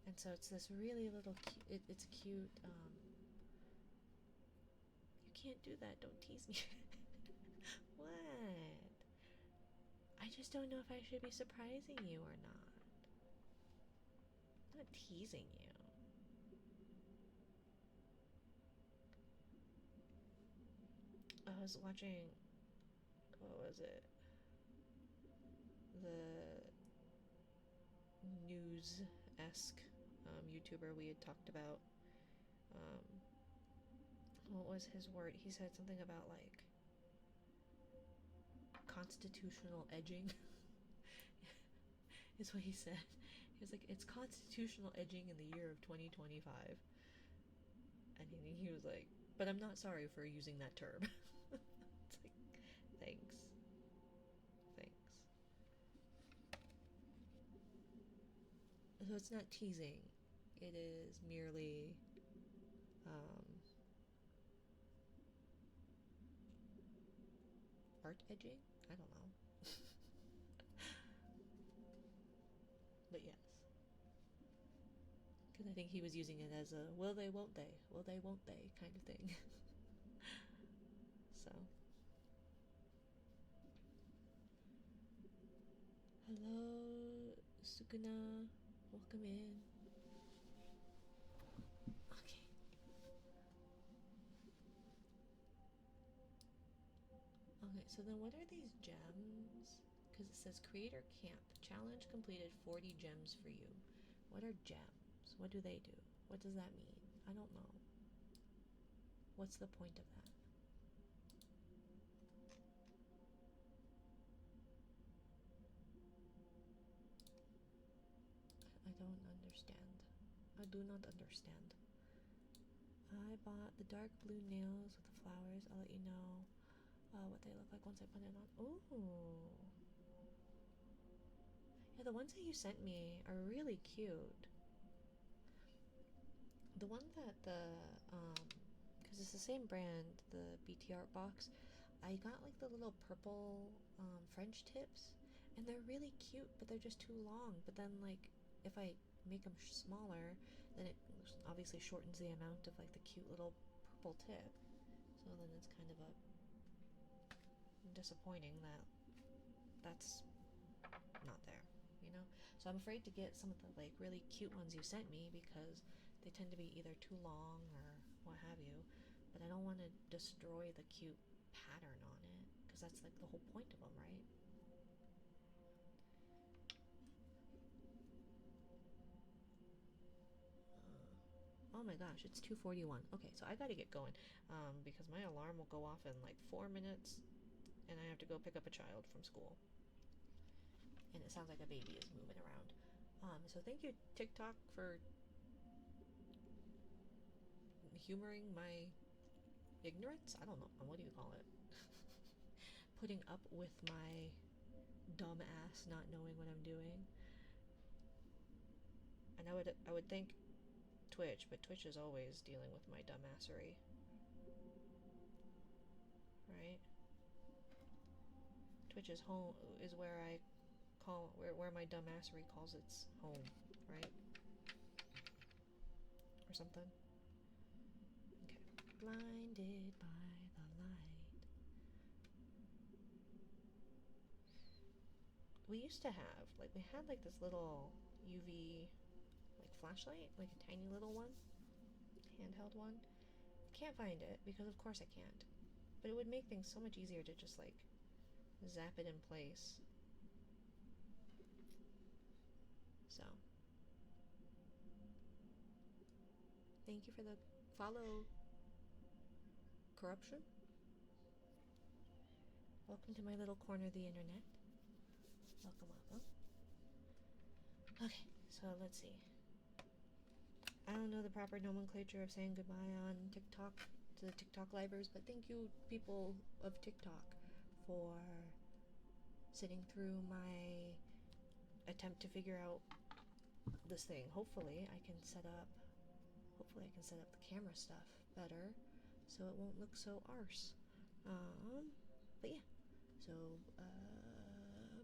And so it's this really little it's cute. You can't do that. Don't tease me. What? I just don't know if I should be surprising you or not. I'm not teasing you. I was watching, what was it? The news-esque YouTuber we had talked about. What was his word? He said something about like constitutional edging. Is what he said. He was like, it's constitutional edging in the year of 2025. And he was like, but I'm not sorry for using that term. It's like, thanks. So it's not teasing. It is merely art edging? I don't know. But yes. Because I think he was using it as a will they, won't they? Will they, won't they? Kind of thing. So. Hello, Sukuna. Welcome in. Okay. Okay, so then what are these gems? Because it says Creator Camp. Challenge completed 40 gems for you. What are gems? What do they do? What does that mean? I don't know. What's the point of that? I don't understand. I do not understand. I bought the dark blue nails with the flowers. I'll let you know what they look like once I put it on. Ooh. Yeah, the ones that you sent me are really cute. The one that because it's the same brand, the BT Art box, I got like the little purple French tips, and they're really cute, but they're just too long. But then, like, if I make them smaller, then it obviously shortens the amount of like the cute little purple tip. So then it's kind of a disappointing that that's not there, you know? So I'm afraid to get some of the like really cute ones you sent me because they tend to be either too long or what have you. But I don't want to destroy the cute pattern on it because that's like the whole point of them, right? Oh my gosh, it's 2:41. Okay, so I gotta get going because my alarm will go off in like 4 minutes and I have to go pick up a child from school. And it sounds like a baby is moving around. So thank you, TikTok, for humoring my ignorance. I don't know. What do you call it? Putting up with my dumb ass not knowing what I'm doing. And I would thank Twitch, but Twitch is always dealing with my dumbassery. Right? Twitch is home is where I call where my dumbassery calls its home, right? Or something. Okay. Blinded by the light. We used to have we had like this little UV like flashlight, like a tiny little one, handheld one. I can't find it because of course I can't. But it would make things so much easier to just like zap it in place. So thank you for the follow, corruption. Welcome to my little corner of the internet. Welcome. Okay, so let's see. I don't know the proper nomenclature of saying goodbye on TikTok to the TikTok livers, but thank you, people of TikTok, for sitting through my attempt to figure out this thing. Hopefully I can set up the camera stuff better so it won't look so arse. But yeah. So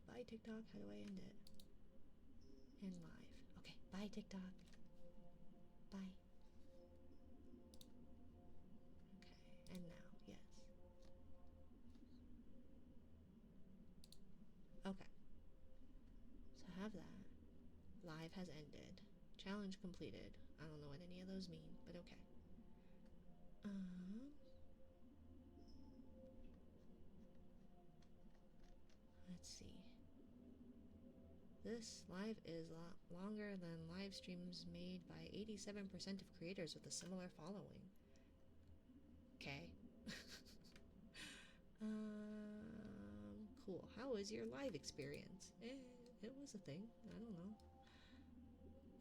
bye Bye, TikTok. How do I end it? And live. Okay, bye, TikTok. Bye. Okay, and now, yes. Okay. So I have that. Live has ended. Challenge completed. I don't know what any of those mean, but okay. Let's see. This live is a lot longer than live streams made by 87% of creators with a similar following. Okay. Cool. How was your live experience? It was a thing. I don't know.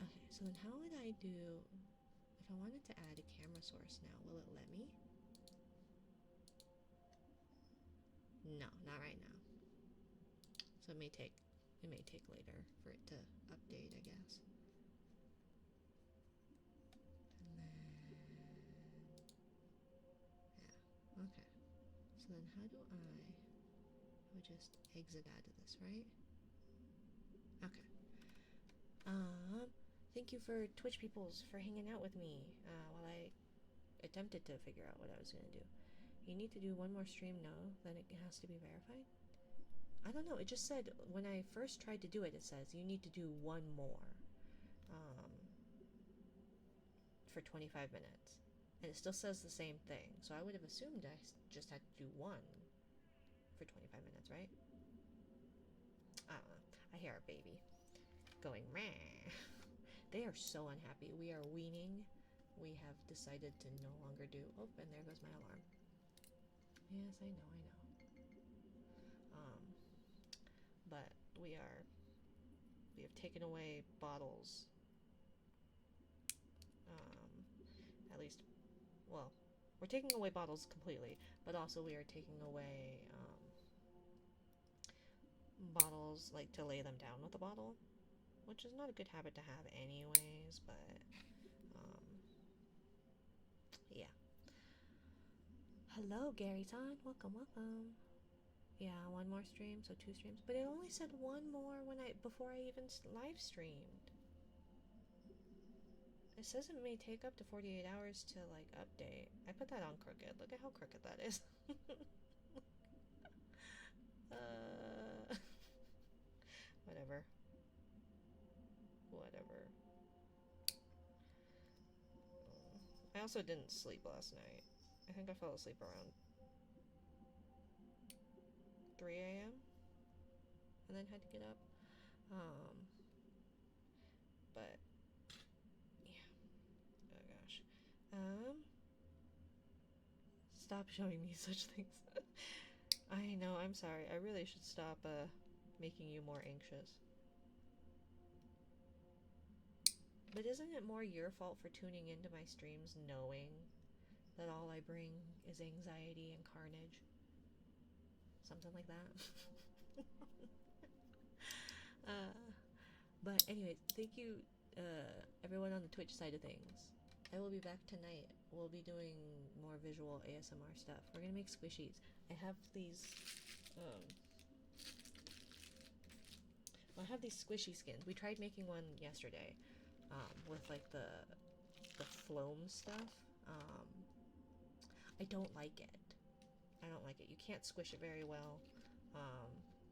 Okay, so then how would I do... If I wanted to add a camera source now, will it let me? No, not right now. So it may take later for it to update, I guess. And then... Yeah, okay. So then how do I would just exit out of this, right? Okay. Thank you for Twitch peoples for hanging out with me while I attempted to figure out what I was gonna do. You need to do one more stream, no? Then it has to be verified? I don't know, it just said, when I first tried to do it, it says you need to do one more for 25 minutes. And it still says the same thing, so I would have assumed I just had to do one for 25 minutes, right? I don't know. I hear our baby going meh. They are so unhappy. We are weaning. We have decided to no longer do... Oh, and there goes my alarm. Yes, I know. But we have taken away bottles. At least, well, we're taking away bottles completely, but also we are taking away bottles, like, to lay them down with the bottle, which is not a good habit to have anyways, but yeah. Hello, Gary-san. Welcome. Yeah, one more stream, so 2 streams, but it only said one more before I even live streamed. It says it may take up to 48 hours to, like, update. I put that on crooked. Look at how crooked that is. Whatever. I also didn't sleep last night. I think I fell asleep around 3 a.m. and then had to get up. But yeah. Oh gosh. Stop showing me such things. I know, I'm sorry. I really should stop making you more anxious. But isn't it more your fault for tuning into my streams knowing that all I bring is anxiety and carnage? Something like that. But anyway, thank you everyone on the Twitch side of things. I will be back tonight. We'll be doing more visual ASMR stuff. We're gonna make squishies. I have these I have these squishy skins. We tried making one yesterday with like the phloem stuff. I don't like it. You can't squish it very well.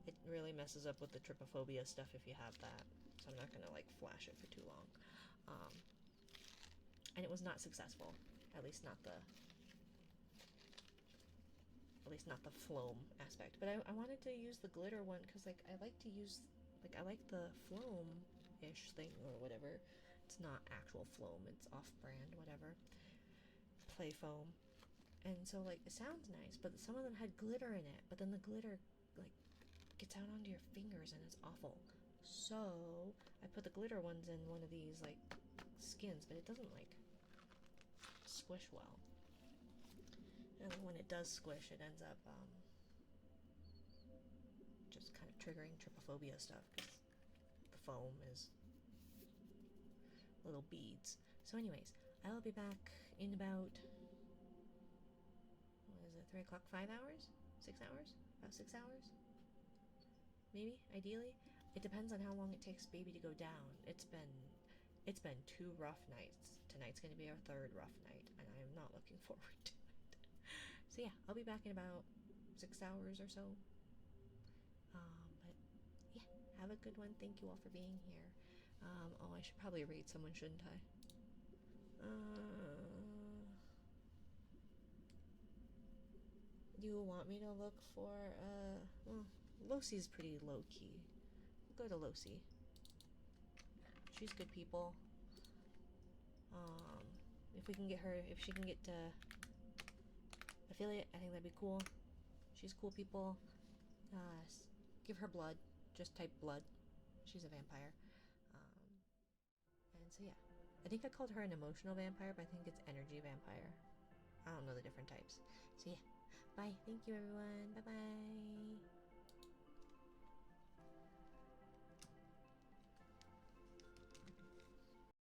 It really messes up with the trypophobia stuff if you have that. So I'm not gonna like flash it for too long. And it was not successful. At least not the phloem aspect. But I wanted to use the glitter one because like I like to use I like the phloem-ish thing or whatever. It's not actual phloem, it's off-brand, whatever. Play foam. And so like it sounds nice, but some of them had glitter in it, but then the glitter like gets out onto your fingers and it's awful. So I put the glitter ones in one of these like skins, but it doesn't like squish well. And when it does squish, it ends up just kind of triggering trypophobia stuff because the foam is little beads. So anyways, I will be back in about, what is it, 3 o'clock, 5 hours? 6 hours? About 6 hours? maybe, ideally. It depends on how long it takes baby to go down. It's been 2 rough nights. Tonight's gonna be our 3rd rough night, and I am not looking forward to it. So yeah, I'll be back in about 6 hours or so. But yeah, have a good one. Thank you all for being here. Oh, I should probably read someone, shouldn't I? Do you want me to look for, well, Losie's pretty low-key. We'll go to Losie. She's good people. If we can get her, if she can get affiliate, I think that'd be cool. She's cool people. Give her blood. Just type blood. She's a vampire. And so yeah. I think I called her an emotional vampire, but I think it's energy vampire. I don't know the different types. So yeah. Bye. Thank you, everyone. Bye-bye.